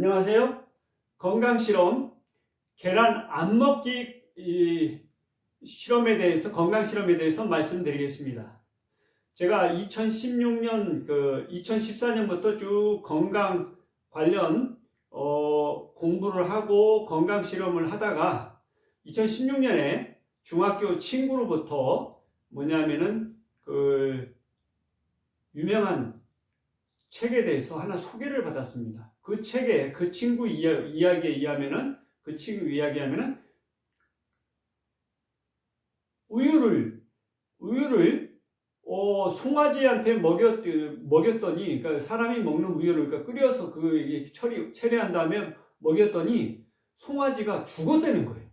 안녕하세요. 건강실험, 계란 안 먹기 실험에 대해서, 건강실험에 대해서 말씀드리겠습니다. 제가 2016년, 2014년부터 쭉 건강 관련 공부를 하고 건강실험을 하다가 2016년에 중학교 친구로부터 뭐냐면은 유명한 책에 대해서 하나 소개를 받았습니다. 그 책에 그 친구 이야기에 의하면은 우유를 송아지한테 먹였더니, 그러니까 사람이 먹는 우유를 끓여서 처리한 다음에 먹였더니 송아지가 죽었다는 거예요.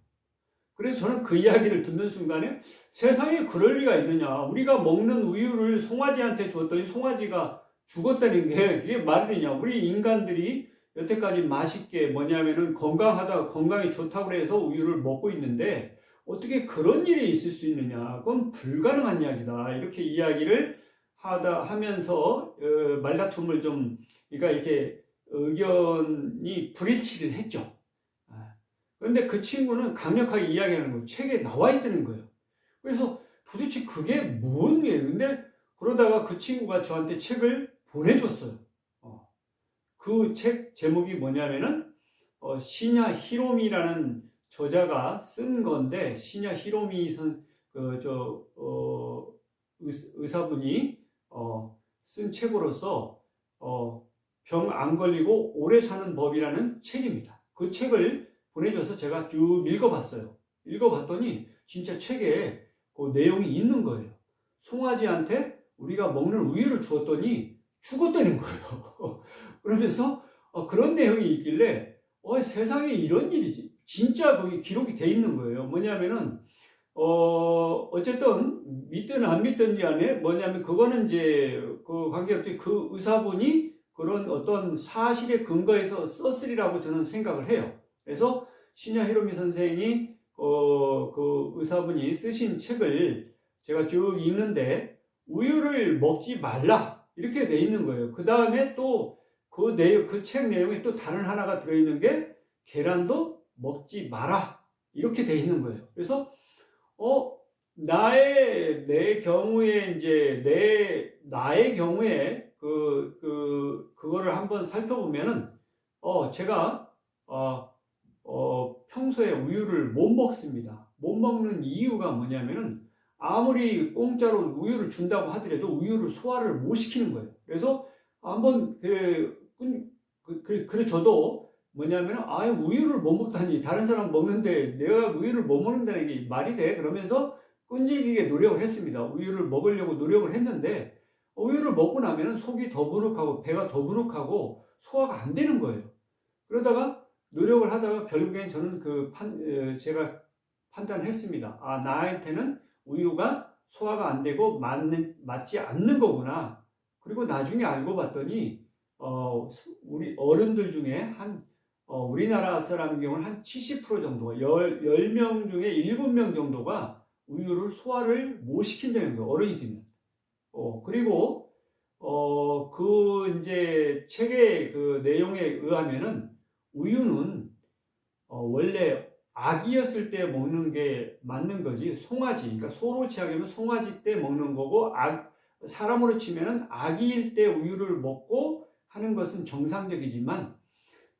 그래서 저는 그 이야기를 듣는 순간에 세상에 그럴 리가 있느냐, 우리가 먹는 우유를 송아지한테 주었더니 송아지가 죽었다는 게 그게 말이 되냐. 우리 인간들이 여태까지 맛있게 건강에 좋다고 해서 우유를 먹고 있는데 어떻게 그런 일이 있을 수 있느냐. 그건 불가능한 이야기다. 이렇게 이야기를 하면서 말다툼을 그러니까 이렇게 의견이 불일치를 했죠. 그런데 그 친구는 강력하게 이야기하는 거예요. 책에 나와 있다는 거예요. 그래서 도대체 그게 뭔 게, 근데 그러다가 그 친구가 저한테 책을 보내줬어요. 그 책 제목이 뭐냐면은 시냐 히로미라는 저자가 쓴 건데, 시냐 히로미 의사분이 쓴 책으로서 병 안 걸리고 오래 사는 법이라는 책입니다. 그 책을 보내줘서 제가 쭉 읽어봤어요. 읽어봤더니 진짜 책에 그 내용이 있는 거예요. 송아지한테 우리가 먹는 우유를 주었더니 죽었다는 거예요. 그러면서 그런 내용이 있길래 세상에 이런 일이 진짜 거기 기록이 돼 있는 거예요. 뭐냐면은 어쨌든 믿든 안 믿든 간에 뭐냐면 그거는 이제 그 관계없이 그 의사분이 그런 어떤 사실에 근거해서 썼으리라고 저는 생각을 해요. 그래서 시냐 히로미 선생이 그 의사분이 쓰신 책을 제가 쭉 읽는데 우유를 먹지 말라 이렇게 돼 있는 거예요. 그 다음에 또 그 책 내용에 또 다른 하나가 들어있는 게 계란도 먹지 마라 이렇게 돼 있는 거예요. 그래서 내 경우에 이제 나의 경우에 그거를 한번 살펴보면은 제가 평소에 우유를 못 먹습니다. 못 먹는 이유가 뭐냐면은 아무리 공짜로 우유를 준다고 하더라도 우유를 소화를 못 시키는 거예요. 그래서 한번 그래 저도 뭐냐면 우유를 못 먹다니, 다른 사람 먹는데 내가 우유를 못 먹는다는 게 말이 돼? 그러면서 끈질기게 노력을 했습니다. 우유를 먹으려고 노력을 했는데 우유를 먹고 나면 속이 더부룩하고 배가 더부룩하고 소화가 안 되는 거예요. 그러다가 노력을 하다가 결국엔 저는 제가 판단을 했습니다. 나한테는 우유가 소화가 안 되고 맞지 않는 거구나. 그리고 나중에 알고 봤더니 우리 어른들 중에 우리나라 사람 경우는 한 70% 정도가 10명 중에 7명 정도가 우유를 소화를 못 시킨다는 거예요. 어른이 되면. 그리고 이제 책의 그 내용에 의하면은 우유는 원래 아기였을 때 먹는 게 맞는 거지, 송아지, 그러니까 소로 치하면 송아지 때 먹는 거고, 사람으로 치면은 아기일 때 우유를 먹고 하는 것은 정상적이지만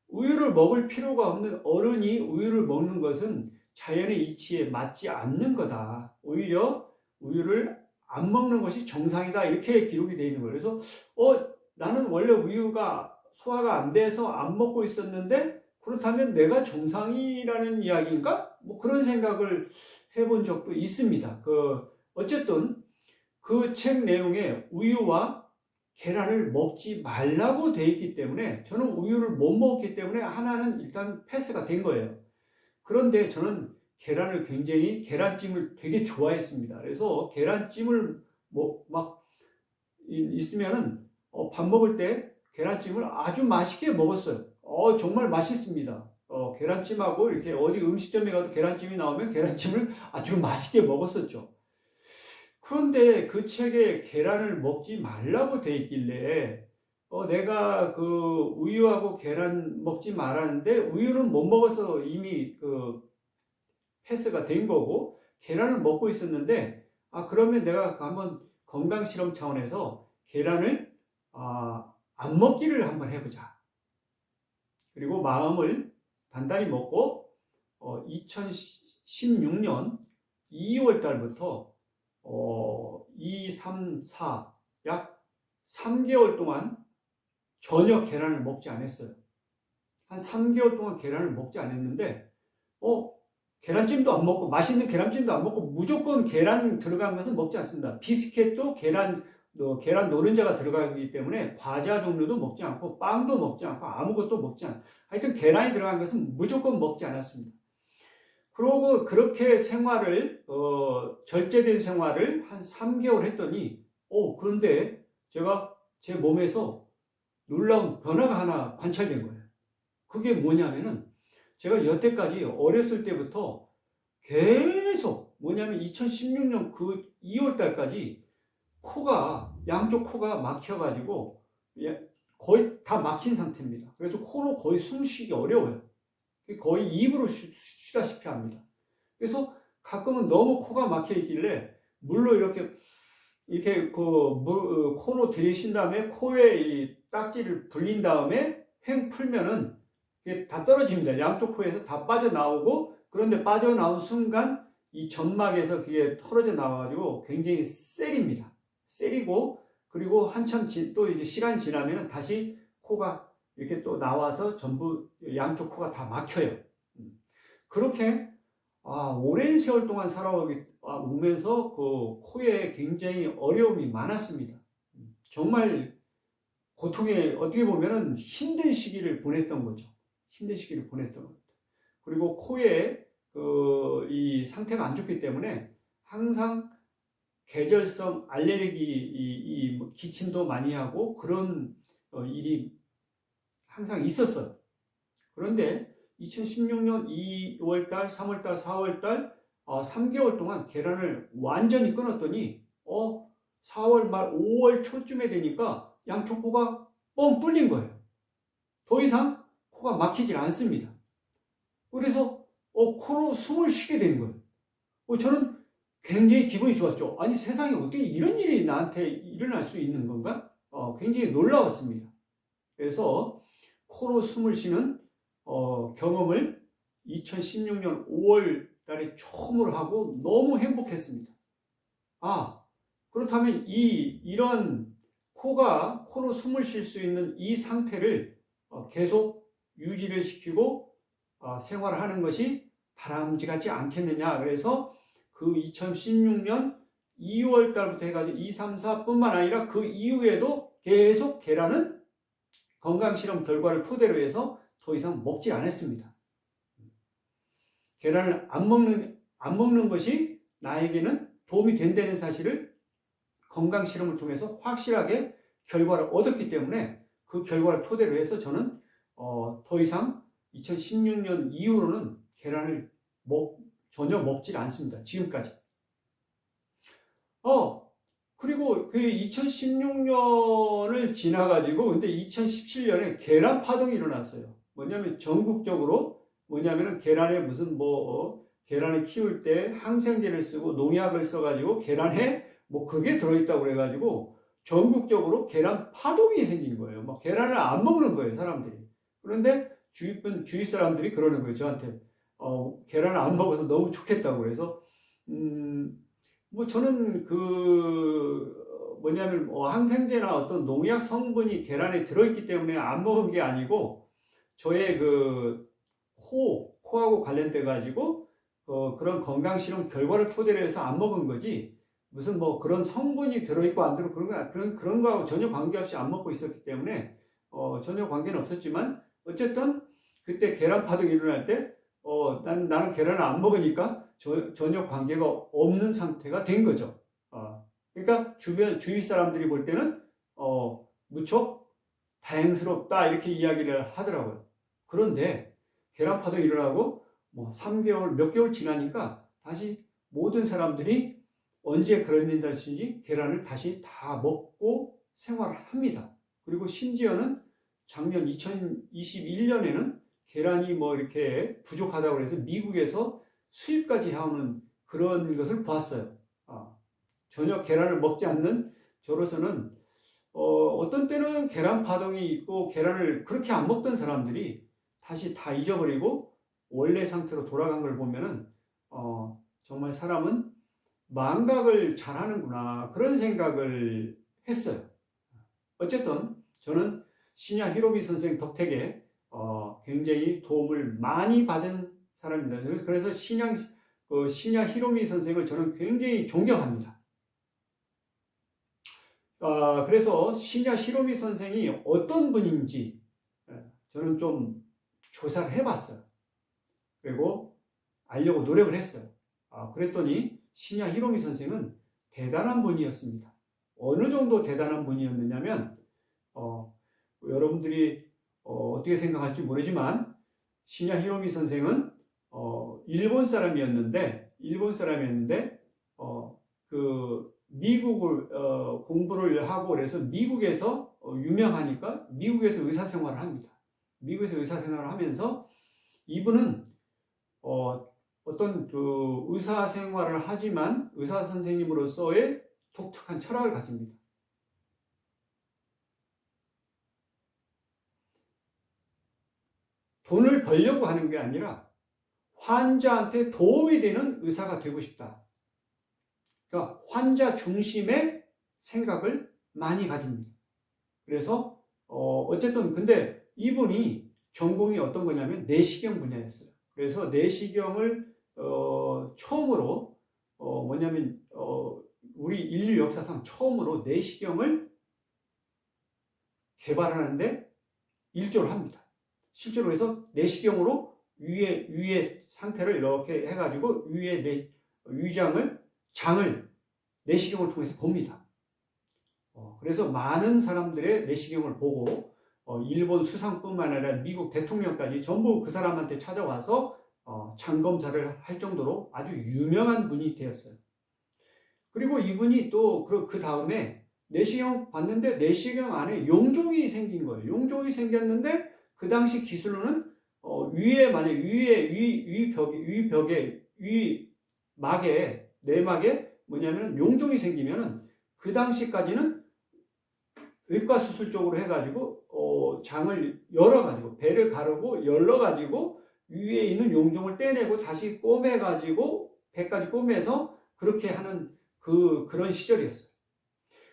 우유를 먹을 필요가 없는 어른이 우유를 먹는 것은 자연의 이치에 맞지 않는 거다. 오히려 우유를 안 먹는 것이 정상이다. 이렇게 기록이 되어 있는 거예요. 그래서 나는 원래 우유가 소화가 안 돼서 안 먹고 있었는데 그렇다면 내가 정상이라는 이야기인가? 뭐 그런 생각을 해본 적도 있습니다. 어쨌든 그 책 내용에 우유와 계란을 먹지 말라고 돼 있기 때문에 저는 우유를 못 먹었기 때문에 하나는 일단 패스가 된 거예요. 그런데 저는 계란찜을 되게 좋아했습니다. 그래서 계란찜을 있으면은 밥 먹을 때 계란찜을 아주 맛있게 먹었어요. 정말 맛있습니다. 계란찜하고 이렇게 어디 음식점에 가도 계란찜이 나오면 계란찜을 아주 맛있게 먹었었죠. 그런데 그 책에 계란을 먹지 말라고 돼 있길래 내가 그 우유하고 계란 먹지 말았는데 우유는 못 먹어서 이미 그 패스가 된 거고 계란을 먹고 있었는데 그러면 내가 한번 건강 실험 차원에서 계란을 안 먹기를 한번 해보자. 그리고 마음을 단단히 먹고 2016년 2월 달부터 2, 3, 4, 약 3개월 동안 전혀 계란을 먹지 않았어요. 한 3개월 동안 계란을 먹지 않았는데 계란찜도 안 먹고 맛있는 계란찜도 안 먹고 무조건 계란 들어간 것은 먹지 않습니다. 비스켓도 계란 노른자가 들어가기 때문에 과자 종류도 먹지 않고 빵도 먹지 않고 아무것도 먹지 않고 하여튼 계란이 들어간 것은 무조건 먹지 않았습니다. 그러고 그렇게 생활을 절제된 생활을 한 3개월 했더니 그런데 제가 제 몸에서 놀라운 변화가 하나 관찰된 거예요. 그게 뭐냐면은 제가 여태까지 어렸을 때부터 계속 뭐냐면 2016년 그 2월 달까지 양쪽 코가 막혀가지고 거의 다 막힌 상태입니다. 그래서 코로 거의 숨 쉬기 어려워요. 거의 입으로 쉬다시피 합니다. 그래서 가끔은 너무 코가 막혀 있길래 물로 이렇게 코로 들이신 다음에 코에 이 딱지를 불린 다음에 횡 풀면은 이게 다 떨어집니다. 양쪽 코에서 다 빠져나오고 그런데 빠져나온 순간 이 점막에서 그게 털어져 나와가지고 굉장히 세립니다. 세리고 그리고 한참 또 이게 시간이 지나면 다시 코가 이렇게 또 나와서 전부 양쪽 코가 다 막혀요. 그렇게 오랜 세월 동안 살아오면서 그 코에 굉장히 어려움이 많았습니다. 정말 고통에 어떻게 보면은 힘든 시기를 보냈던 거죠. 힘든 시기를 보냈던 겁니다. 그리고 코에 이 상태가 안 좋기 때문에 항상 계절성 알레르기 기침도 많이 하고 그런 일이 항상 있었어요. 그런데 2016년 2월달, 3월달, 4월달 3개월 동안 계란을 완전히 끊었더니 4월 말 5월 초쯤에 되니까 양쪽 코가 뻥 뚫린 거예요. 더 이상 코가 막히질 않습니다. 그래서 코로 숨을 쉬게 되는 거예요. 저는 굉장히 기분이 좋았죠. 아니 세상에 어떻게 이런 일이 나한테 일어날 수 있는 건가? 굉장히 놀라웠습니다. 그래서 코로 숨을 쉬는 경험을 2016년 5월 달에 처음으로 하고 너무 행복했습니다. 그렇다면 이런 코로 숨을 쉴 수 있는 이 상태를 계속 유지를 시키고 생활을 하는 것이 바람직하지 않겠느냐. 그래서 그 2016년 2월 달부터 해가지고 2, 3, 4뿐만 아니라 그 이후에도 계속 계란은 건강실험 결과를 토대로 해서 더 이상 먹지 않았습니다. 계란을 안 먹는 것이 나에게는 도움이 된다는 사실을 건강실험을 통해서 확실하게 결과를 얻었기 때문에 그 결과를 토대로 해서 저는 더 이상 2016년 이후로는 계란을 전혀 먹질 않습니다. 지금까지. 그리고 그 2016년을 지나가지고 근데 2017년에 계란 파동이 일어났어요. 전국적으로 계란에 계란을 키울 때 항생제를 쓰고 농약을 써가지고 계란에 그게 들어있다고 그래가지고 전국적으로 계란 파동이 생긴 거예요. 계란을 안 먹는 거예요, 사람들이. 그런데 주위 사람들이 그러는 거예요, 저한테. 계란을 안 먹어서 너무 좋겠다고 그래서 저는 항생제나 어떤 농약 성분이 계란에 들어있기 때문에 안 먹은 게 아니고 저의 코하고 관련돼 가지고 그런 건강실험 결과를 토대로 해서 안 먹은 거지 무슨 그런 성분이 들어있고 안 들어있고 그런 거하고 전혀 관계없이 안 먹고 있었기 때문에 전혀 관계는 없었지만 어쨌든 그때 계란 파동이 일어날 때 나는 계란을 안 먹으니까 전혀 관계가 없는 상태가 된 거죠. 그러니까 주위 사람들이 볼 때는 무척 다행스럽다 이렇게 이야기를 하더라고요. 그런데 계란 파동이 일어나고 3개월 몇 개월 지나니까 다시 모든 사람들이 언제 그랬는지 계란을 다시 다 먹고 생활을 합니다. 그리고 심지어는 작년 2021년에는 계란이 뭐 이렇게 부족하다고 해서 미국에서 수입까지 해오는 그런 것을 보았어요. 전혀 계란을 먹지 않는 저로서는 어떤 때는 계란 파동이 있고 계란을 그렇게 안 먹던 사람들이 다시 다 잊어버리고 원래 상태로 돌아간 걸 보면은 정말 사람은 망각을 잘하는구나 그런 생각을 했어요. 어쨌든 저는 시냐 히로미 선생 덕택에 굉장히 도움을 많이 받은 사람입니다. 그래서 시냐 히로미 선생을 저는 굉장히 존경합니다. 그래서 시냐 히로미 선생이 어떤 분인지 저는 좀 조사를 해봤어요. 그리고 알려고 노력을 했어요. 그랬더니 시냐 히로미 선생은 대단한 분이었습니다. 어느 정도 대단한 분이었느냐면 여러분들이 어떻게 생각할지 모르지만 시냐 히로미 선생은 일본 사람이었는데 그 미국을 공부를 하고 그래서 미국에서 유명하니까 미국에서 의사생활을 합니다. 미국에서 의사생활을 하면서 이분은 어떤 그 의사생활을 하지만 의사 선생님으로서의 독특한 철학을 가집니다. 돈을 벌려고 하는 게 아니라 환자한테 도움이 되는 의사가 되고 싶다. 그러니까 환자 중심의 생각을 많이 가집니다. 그래서 어쨌든 근데 이분이 전공이 어떤 거냐면 내시경 분야였어요. 그래서 내시경을 처음으로 뭐냐면 우리 인류 역사상 처음으로 내시경을 개발하는데 일조를 합니다. 실제로 해서 내시경으로 위의 상태를 이렇게 해가지고 위에 장을 내시경을 통해서 봅니다. 그래서 많은 사람들의 내시경을 보고 일본 수상뿐만 아니라 미국 대통령까지 전부 그 사람한테 찾아와서 장 검사를 할 정도로 아주 유명한 분이 되었어요. 그리고 이분이 또 그 다음에 내시경 봤는데 내시경 안에 용종이 생긴 거예요. 용종이 생겼는데 그 당시 기술로는 위에 만약 위막에 내막에 뭐냐면 용종이 생기면은 그 당시까지는 외과 수술 쪽으로 해가지고 장을 열어가지고 배를 가르고 열러가지고 위에 있는 용종을 떼내고 다시 꼬매가지고 배까지 꼬매서 그렇게 하는 그런 시절이었어요.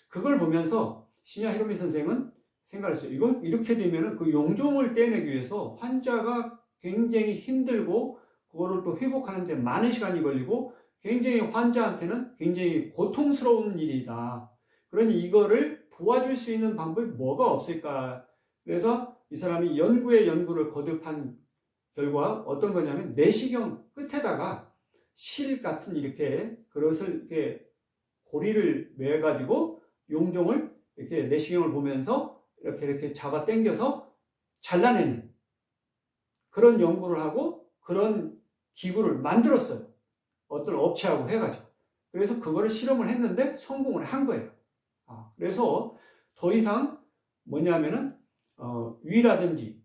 그걸 보면서 시냐 히로미 선생은 생각했어요. 이건 이렇게 되면은 그 용종을 떼내기 위해서 환자가 굉장히 힘들고 그거를 또 회복하는데 많은 시간이 걸리고 굉장히 환자한테는 굉장히 고통스러운 일이다. 그러니 이거를 도와줄 수 있는 방법이 뭐가 없을까? 그래서 이 사람이 연구를 거듭한 결과 어떤 거냐면 내시경 끝에다가 실 같은 이렇게 그것을 이렇게 고리를 매가지고 용종을 이렇게 내시경을 보면서 이렇게 잡아 당겨서 잘라내는 그런 연구를 하고 그런 기구를 만들었어요. 어떤 업체하고 해가지고. 그래서 그거를 실험을 했는데 성공을 한 거예요. 그래서 더 이상 뭐냐면은 위라든지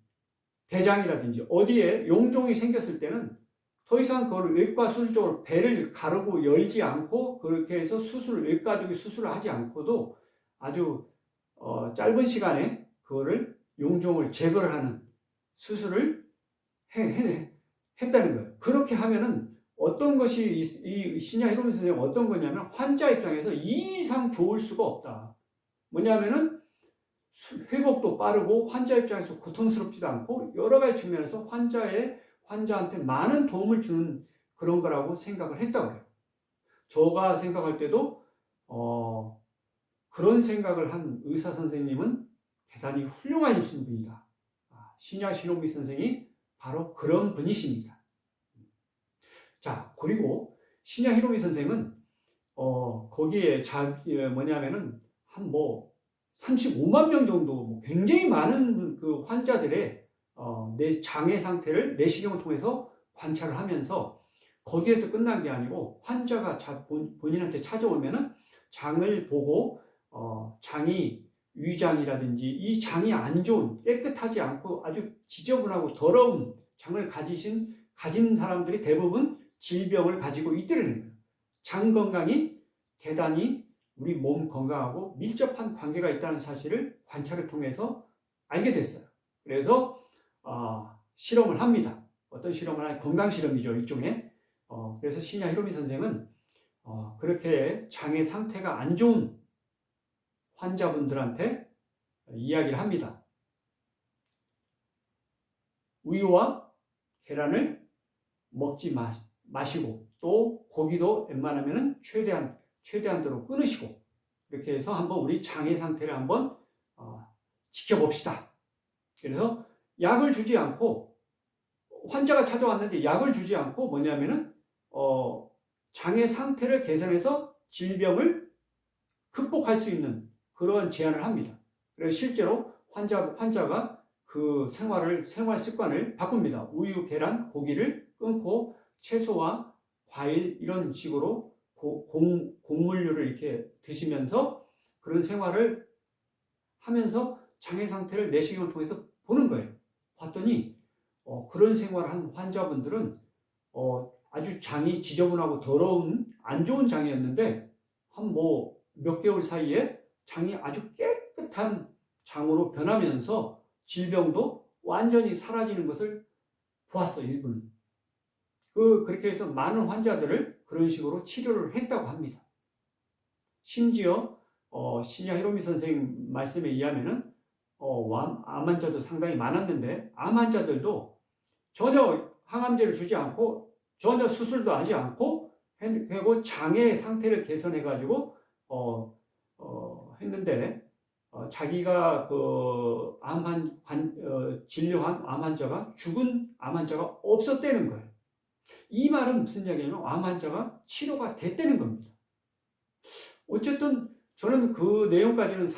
대장이라든지 어디에 용종이 생겼을 때는 더 이상 그걸 외과 수술적으로 배를 가르고 열지 않고 그렇게 해서 외과적인 수술을 하지 않고도 아주 짧은 시간에 그거를 용종을 제거를 하는 수술을 했다는 거예요. 그렇게 하면은 어떤 것이 이 시냐 히로미 선생님 어떤 거냐면 환자 입장에서 이 이상 좋을 수가 없다. 뭐냐면은 회복도 빠르고 환자 입장에서 고통스럽지도 않고 여러 가지 측면에서 환자한테 많은 도움을 주는 그런 거라고 생각을 했다고 해요. 제가 생각할 때도 그런 생각을 한 의사 선생님은 대단히 훌륭하신 분이다. 시냐 히로미 선생이 바로 그런 분이십니다. 자, 그리고 시냐 히로미 선생은 거기에 뭐냐면은 한 35만 명 정도 굉장히 많은 그 환자들의 내 장의 상태를 내시경을 통해서 관찰을 하면서 거기에서 끝난 게 아니고 환자가 본인한테 찾아오면은 장을 보고 장이 위장이라든지 이 장이 안 좋은, 깨끗하지 않고 아주 지저분하고 더러운 장을 가진 사람들이 대부분 질병을 가지고 있더라는 거예요. 장 건강이 대단히 우리 몸 건강하고 밀접한 관계가 있다는 사실을 관찰을 통해서 알게 됐어요. 그래서 실험을 합니다. 어떤 실험을 하냐, 건강 실험이죠, 일종의. 그래서 시냐 히로미 선생은 그렇게 장의 상태가 안 좋은 환자분들한테 이야기를 합니다. 우유와 계란을 먹지 마시고, 또 고기도 웬만하면 최대한도로 끊으시고, 이렇게 해서 한번 우리 장의 상태를 한번 지켜봅시다. 그래서 약을 주지 않고, 환자가 찾아왔는데 약을 주지 않고 뭐냐면은 장의 상태를 개선해서 질병을 극복할 수 있는 그런 제안을 합니다. 그래서 실제로 환자가 그 생활 습관을 바꿉니다. 우유, 계란, 고기를 끊고 채소와 과일 이런 식으로 곡물류를 이렇게 드시면서 그런 생활을 하면서 장의 상태를 내시경을 통해서 보는 거예요. 봤더니 그런 생활을 한 환자분들은 아주 장이 지저분하고 더러운 안 좋은 장이었는데 한 몇 개월 사이에 장이 아주 깨끗한 장으로 변하면서 질병도 완전히 사라지는 것을 보았어요, 이분은. 그렇게 해서 많은 환자들을 그런 식으로 치료를 했다고 합니다. 심지어 시냐 히로미 선생님 말씀에 의하면은 암 환자도 상당히 많았는데 암 환자들도 전혀 항암제를 주지 않고 전혀 수술도 하지 않고 그리고 장의 상태를 개선해 가지고 했는데 자기가 그 진료한 암 환자가 죽은 암 환자가 없었다는 거예요. 이 말은 무슨 이야기냐면 암 환자가 치료가 됐다는 겁니다. 어쨌든 저는 그 내용까지는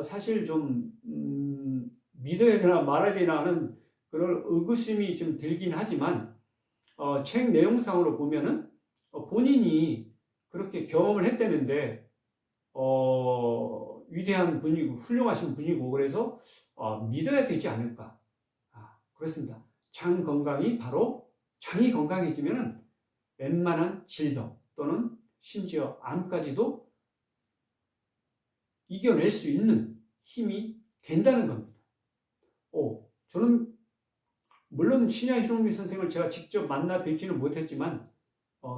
사실 좀 믿어야 되나 말아야 되나 하는 그런 의구심이 좀 들긴 하지만 책 내용상으로 보면은 본인이 그렇게 경험을 했다는데 위대한 분이고 훌륭하신 분이고 그래서 믿어야 되지 않을까. 그렇습니다. 장이 건강해지면은 웬만한 질병 또는 심지어 암까지도 이겨낼 수 있는 힘이 된다는 겁니다. 저는 물론 시냐 히로미 선생을 제가 직접 만나 뵙지는 못했지만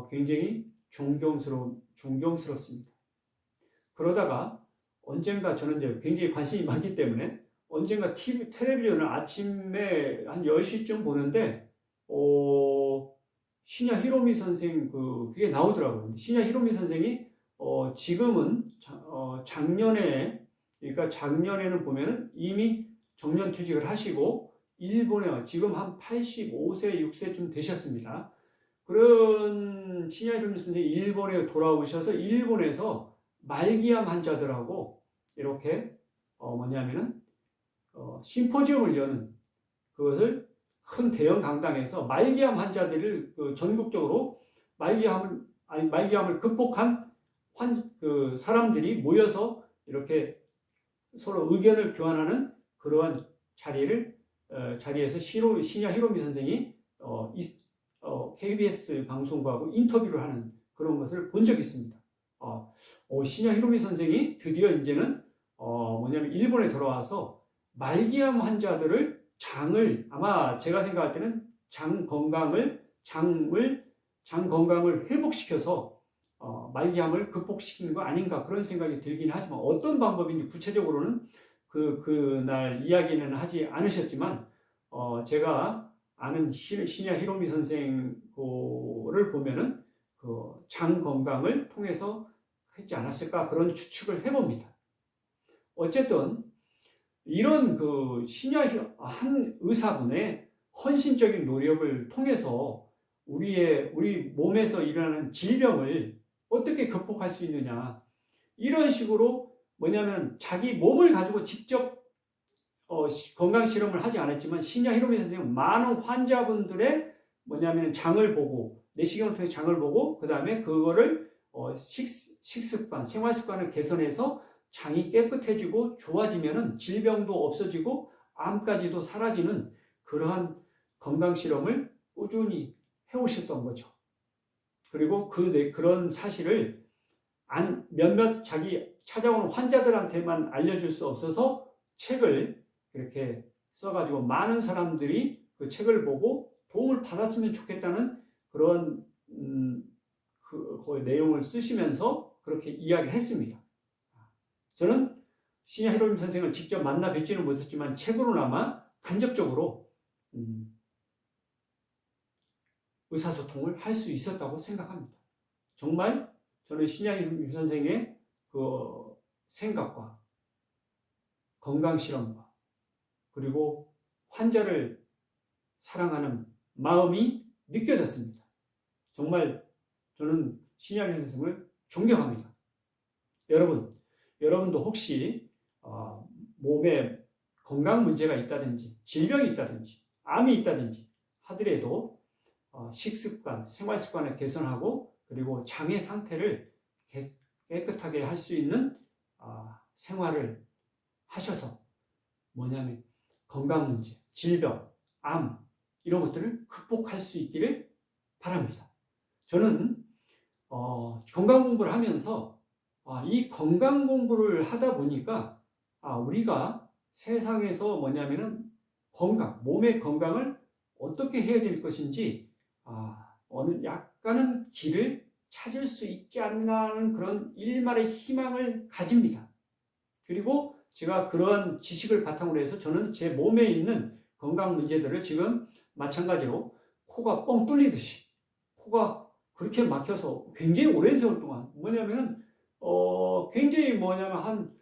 굉장히 존경스럽습니다. 그러다가 언젠가 저는 이제 굉장히 관심이 많기 때문에 언젠가 텔레비전을 아침에 한 10시쯤 보는데 시냐 히로미 선생 그게 나오더라고요. 시냐 히로미 선생이 지금은 작년에는 보면은 이미 정년퇴직을 하시고 일본에 지금 한 85세, 6세쯤 되셨습니다. 그런 시냐 히로미 선생이 일본에 돌아오셔서 일본에서 말기암 환자들하고 이렇게 심포지엄을 여는 그것을 큰 대형 강당에서 말기암 환자들을 전국적으로 말기암을 극복한 사람들이 모여서 이렇게 서로 의견을 교환하는 그러한 자리에서 시냐 히로미 선생이 KBS 방송국하고 인터뷰를 하는 그런 것을 본 적이 있습니다. 시냐 히로미 선생이 드디어 이제는 일본에 돌아와서 말기암 환자들을 아마 제가 생각할 때는 장 건강을 회복시켜서 말기암을 극복시키는 거 아닌가 그런 생각이 들긴 하지만 어떤 방법인지 구체적으로는 그날 이야기는 하지 않으셨지만 제가 아는 시냐 히로미 선생 거를 보면은 장 건강을 통해서 했지 않았을까 그런 추측을 해봅니다. 어쨌든 이런 한 의사분의 헌신적인 노력을 통해서 우리 몸에서 일어나는 질병을 어떻게 극복할 수 있느냐 이런 식으로 자기 몸을 가지고 직접 건강 실험을 하지 않았지만 시냐 히로미 선생은 많은 환자분들의 장을 보고 내시경을 통해 장을 보고 그 다음에 그거를 식습관, 생활 습관을 개선해서 장이 깨끗해지고 좋아지면은 질병도 없어지고 암까지도 사라지는 그러한 건강 실험을 꾸준히 해오셨던 거죠. 그리고 그런 사실을 몇몇 자기 찾아오는 환자들한테만 알려줄 수 없어서 책을 이렇게 써가지고 많은 사람들이 그 책을 보고 도움을 받았으면 좋겠다는 그런 그 내용을 쓰시면서 그렇게 이야기를 했습니다. 저는 시냐 히로임 선생을 직접 만나 뵙지는 못했지만 책으로나마 간접적으로 의사소통을 할 수 있었다고 생각합니다. 정말 저는 시냐 히로임 선생의 그 생각과 건강실험과 그리고 환자를 사랑하는 마음이 느껴졌습니다. 정말 저는 시냐 히로임 선생을 존경합니다. 여러분도 혹시 몸에 건강 문제가 있다든지 질병이 있다든지 암이 있다든지 하더라도 식습관, 생활습관을 개선하고 그리고 장의 상태를 깨끗하게 할 수 있는 생활을 하셔서 뭐냐면 건강 문제, 질병, 암 이런 것들을 극복할 수 있기를 바랍니다. 저는 건강 공부를 하면서 이 건강 공부를 하다 보니까 우리가 세상에서 뭐냐면은 몸의 건강을 어떻게 해야 될 것인지 어느 약간은 길을 찾을 수 있지 않나 하는 그런 일말의 희망을 가집니다. 그리고 제가 그런 지식을 바탕으로 해서 저는 제 몸에 있는 건강 문제들을 지금 마찬가지로 코가 뻥 뚫리듯이 코가 그렇게 막혀서 굉장히 오랜 세월 동안 뭐냐면은 굉장히 한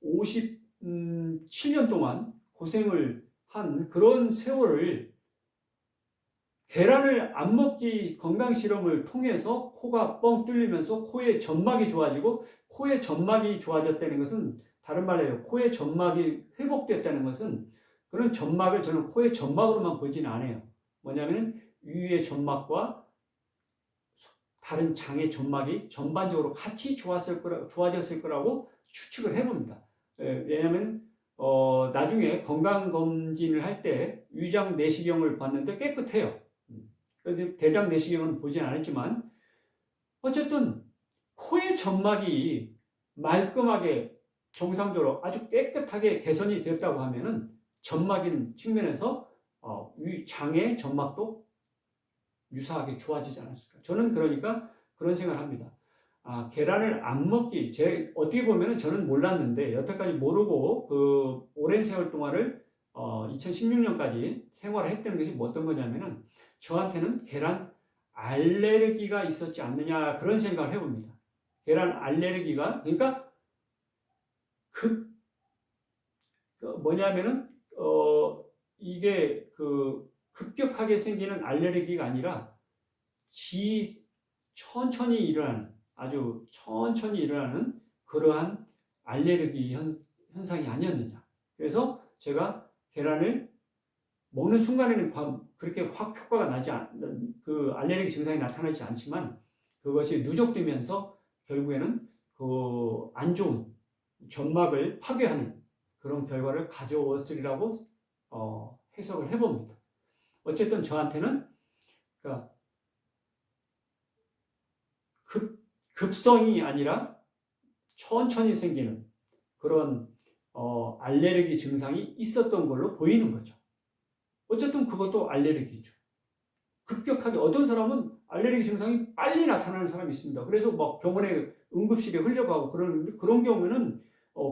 57년 동안 고생을 한 그런 세월을 계란을 안 먹기 건강실험을 통해서 코가 뻥 뚫리면서 코의 점막이 좋아지고 코의 점막이 좋아졌다는 것은 다른 말이에요. 코의 점막이 회복됐다는 것은 그런 점막을 저는 코의 점막으로만 보지는 않아요. 뭐냐면 위의 점막과 다른 장의 점막이 전반적으로 같이 좋아졌을 거라고 추측을 해봅니다. 왜냐하면 나중에 건강검진을 할 때 위장 내시경을 봤는데 깨끗해요. 그런데 대장 내시경은 보진 않았지만 어쨌든 코의 점막이 말끔하게 정상적으로 아주 깨끗하게 개선이 되었다고 하면은 점막인 측면에서 장의 점막도 유사하게 좋아지지 않았을까. 저는 그러니까 그런 생각을 합니다. 계란을 안 먹기, 어떻게 보면 저는 몰랐는데 여태까지 모르고 그 오랜 세월 동안을 2016년까지 생활을 했던 것이 어떤 거냐면은 저한테는 계란 알레르기가 있었지 않느냐 그런 생각을 해봅니다. 계란 알레르기가 그러니까 뭐냐면은 이게 급격하게 생기는 알레르기가 아니라 천천히 일어나는 아주 천천히 일어나는 그러한 알레르기 현상이 아니었느냐. 그래서 제가 계란을 먹는 순간에는 그렇게 확 효과가 나지 않는 그 알레르기 증상이 나타나지 않지만 그것이 누적되면서 결국에는 그 안 좋은 점막을 파괴하는 그런 결과를 가져왔으리라고 해석을 해봅니다. 어쨌든 저한테는 그러니까 급성이 아니라 천천히 생기는 그런 알레르기 증상이 있었던 걸로 보이는 거죠. 어쨌든 그것도 알레르기죠. 급격하게 어떤 사람은 알레르기 증상이 빨리 나타나는 사람이 있습니다. 그래서 막 병원에 응급실에 흘려가고 그런 경우에는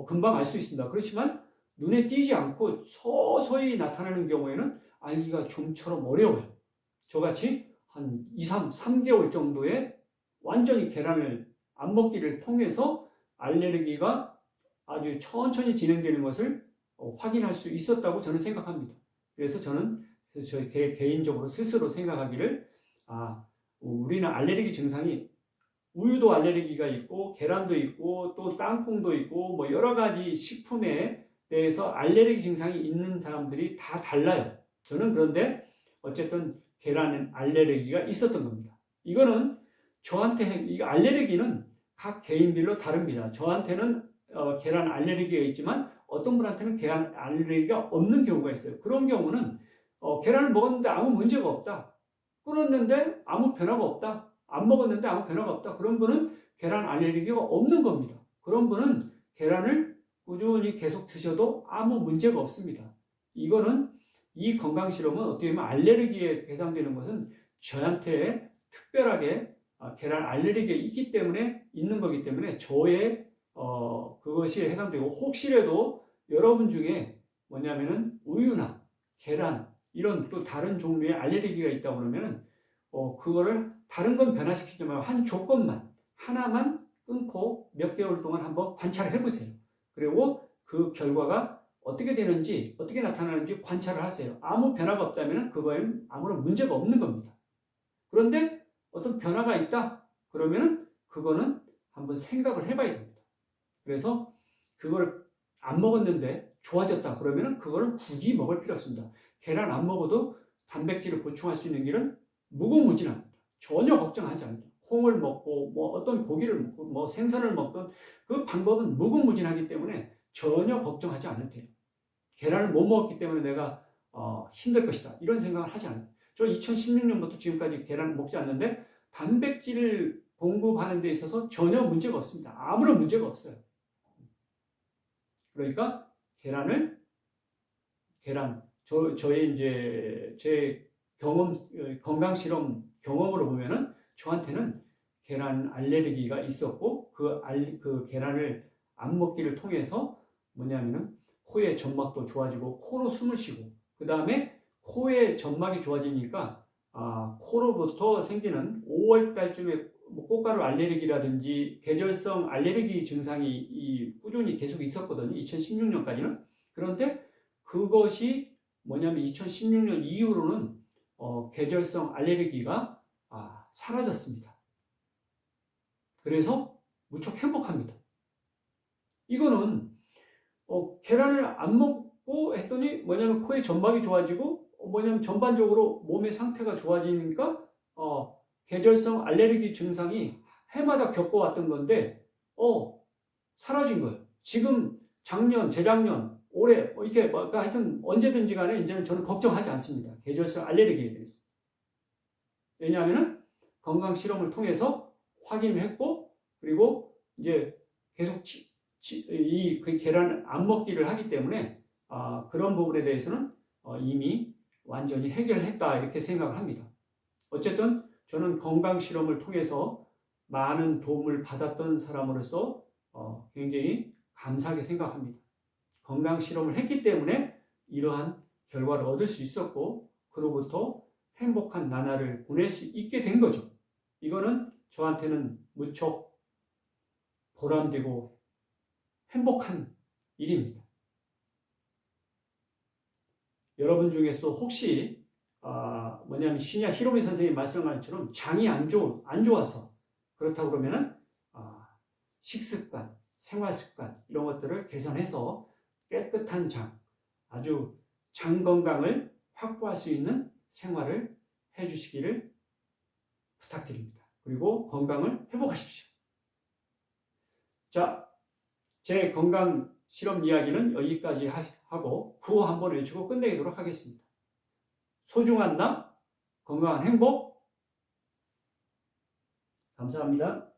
금방 알 수 있습니다. 그렇지만 눈에 띄지 않고 서서히 나타나는 경우에는 알기가 좀처럼 어려워요. 저같이 한 3개월 정도의 완전히 계란을 안 먹기를 통해서 알레르기가 아주 천천히 진행되는 것을 확인할 수 있었다고 저는 생각합니다. 그래서 저는 개인적으로 스스로 생각하기를 우리는 알레르기 증상이 우유도 알레르기가 있고 계란도 있고 또 땅콩도 있고 뭐 여러 가지 식품에 대해서 알레르기 증상이 있는 사람들이 다 달라요. 저는 그런데 어쨌든 계란은 알레르기가 있었던 겁니다. 이거는 저한테 이 알레르기는 각 개인별로 다릅니다. 저한테는 계란 알레르기가 있지만 어떤 분한테는 계란 알레르기가 없는 경우가 있어요. 그런 경우는 계란을 먹었는데 아무 문제가 없다. 끊었는데 아무 변화가 없다. 안 먹었는데 아무 변화가 없다. 그런 분은 계란 알레르기가 없는 겁니다. 그런 분은 계란을 꾸준히 계속 드셔도 아무 문제가 없습니다. 이거는 이 건강실험은 어떻게 보면 알레르기에 해당되는 것은 저한테 특별하게 계란 알레르기가 있기 때문에 있는 거기 때문에 저의 그것이 해당되고, 혹시라도 여러분 중에 뭐냐면은 우유나 계란 이런 또 다른 종류의 알레르기가 있다 그러면은 그거를 다른 건 변화시키지 말고 한 조건만 하나만 끊고 몇 개월 동안 한번 관찰을 해보세요. 그리고 그 결과가 어떻게 되는지, 어떻게 나타나는지 관찰을 하세요. 아무 변화가 없다면 그거에는 아무런 문제가 없는 겁니다. 그런데 어떤 변화가 있다 그러면은 그거는 한번 생각을 해봐야 됩니다. 그래서 그걸 안 먹었는데 좋아졌다 그러면은 그거를 굳이 먹을 필요 없습니다. 계란 안 먹어도 단백질을 보충할 수 있는 길은 무궁무진합니다. 전혀 걱정하지 않습니다. 콩을 먹고 뭐 어떤 고기를 먹고 뭐 생선을 먹던 그 방법은 무궁무진하기 때문에 전혀 걱정하지 않으면 돼요. 계란을 못 먹었기 때문에 내가 힘들 것이다 이런 생각을 하지 않아요. 저 2016년부터 지금까지 계란을 먹지 않는데 단백질을 공급하는 데 있어서 전혀 문제가 없습니다. 아무런 문제가 없어요. 그러니까 저의 이제 제 경험, 건강 실험 경험으로 보면은 저한테는 계란 알레르기가 있었고 그 계란을 안 먹기를 통해서 뭐냐면은 코의 점막도 좋아지고 코로 숨을 쉬고, 그 다음에 코의 점막이 좋아지니까 코로부터 생기는 5월 달쯤에 뭐 꽃가루 알레르기라든지 계절성 알레르기 증상이 꾸준히 계속 있었거든요. 2016년까지는. 그런데 그것이 뭐냐면 2016년 이후로는 계절성 알레르기가 사라졌습니다. 그래서 무척 행복합니다. 이거는 계란을 안 먹고 했더니 뭐냐면 코의 점막이 좋아지고 뭐냐면 전반적으로 몸의 상태가 좋아지니까 계절성 알레르기 증상이 해마다 겪어왔던 건데 사라진 거예요. 지금 작년, 재작년, 올해 이렇게 그러니까 하여튼 언제든지 간에 이제는 저는 걱정하지 않습니다. 계절성 알레르기에 대해서. 왜냐하면 건강 실험을 통해서 확인을 했고, 그리고 이제 계속 그 계란을 안 먹기를 하기 때문에 그런 부분에 대해서는 이미 완전히 해결했다 이렇게 생각을 합니다. 어쨌든 저는 건강 실험을 통해서 많은 도움을 받았던 사람으로서 굉장히 감사하게 생각합니다. 건강 실험을 했기 때문에 이러한 결과를 얻을 수 있었고, 그로부터 행복한 나날을 보낼 수 있게 된 거죠. 이거는 저한테는 무척 보람되고 행복한 일입니다. 여러분 중에서 혹시 뭐냐면 신야 히로미 선생님이 말씀한 것처럼 장이 안 좋아서 그렇다고 그러면은 식습관, 생활습관 이런 것들을 개선해서 깨끗한 장, 아주 장 건강을 확보할 수 있는 생활을 해주시기를 부탁드립니다. 그리고 건강을 회복하십시오. 자, 제 건강 실험 이야기는 여기까지 하고 구호 한번 외치고 끝내도록 하겠습니다. 소중한 나, 건강한 행복. 감사합니다.